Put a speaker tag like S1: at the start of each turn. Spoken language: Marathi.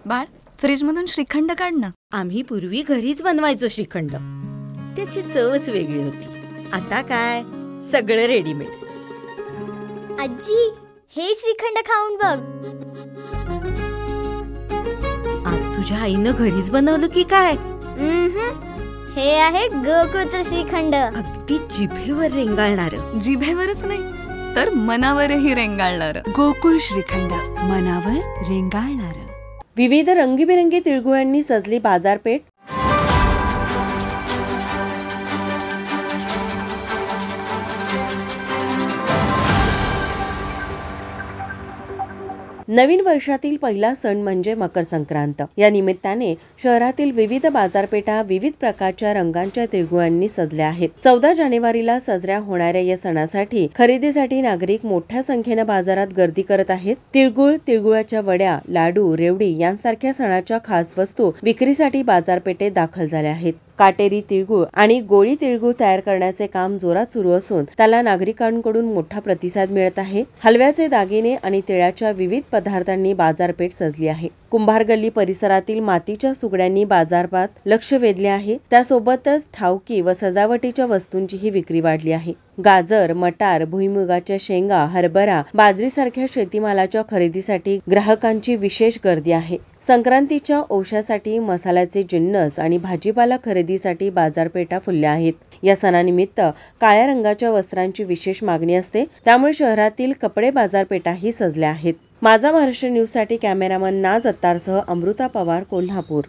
S1: बाळ, फ्रीजमधून श्रीखंड काढ ना.
S2: आम्ही पूर्वी घरीच बनवायचो श्रीखंड. त्याची चवच वेगळी होती. आता काय सगळं रेडीमेड.
S3: आजी, हे श्रीखंड खाऊन बघ.
S2: आज तुझ्या आईनं घरीच बनवलं की काय?
S3: हे आहे गोकुळचं श्रीखंड.
S2: अगदी जिभेवर रेंगाळणार.
S1: जिभेवरच नाही तर मनावरही रेंगाळणार.
S4: गोकुळ श्रीखंड, मनावर रेंगाळणार.
S5: विविध रंगीबेरंगी तिळगुळांनी सजली बाजारपेठ. नवीन वर्षातील पहिला सण म्हणजे मकर संक्रांत. या निमित्ताने शहरातील विविध बाजारपेठा विविध प्रकारच्या रंगांच्या तिळगुळांनी सजल्या आहेत. 14 जानेवारीला साजऱ्या होणाऱ्या या सणासाठी खरेदीसाठी नागरिक मोठ्या संख्येने बाजारात गर्दी करत आहेत. तिळगुळ, तिळगुळाच्या वड्या, लाडू, रेवडी यांसारख्या सणाच्या खास वस्तू विक्रीसाठी बाजारपेठेत दाखल झाल्या आहेत. काटेरी तिळगुळ आणि गोळी तिळगुळ तयार करण्याचे काम जोरात सुरू असून त्याला नागरिकांकडून मोठा प्रतिसाद मिळत आहे. हलव्याचे दागिने आणि तिळाच्या विविध पदार्थांनी बाजारपेठ सजली आहे. कुंभार गल्ली परिसरातील मातीच्या सुगड्यांनी बाजारात लक्ष वेधले आहे. त्यासोबतच ठाऊकी व सजावटीच्या वस्तूंचीही विक्री वाढली आहे. गाजर, मटार, भुईमुगाच्या शेंगा, हरभरा, बाजरीसारख्या शेतीमालाच्या खरेदीसाठी ग्राहकांची विशेष गर्दी आहे. संक्रांतीच्या औषधासाठी मसाल्याचे जिन्नस आणि भाजीपाला खरेदीसाठी बाजारपेठा फुलल्या आहेत. या सणानिमित्त काळ्या रंगाच्या वस्त्रांची विशेष मागणी असते, त्यामुळे शहरातील कपडे बाजारपेठाही सजल्या आहेत. माझा महाराष्ट्र न्यूजसाठी कॅमेरामन नाज अत्तारसह अमृता पवार, कोल्हापूर.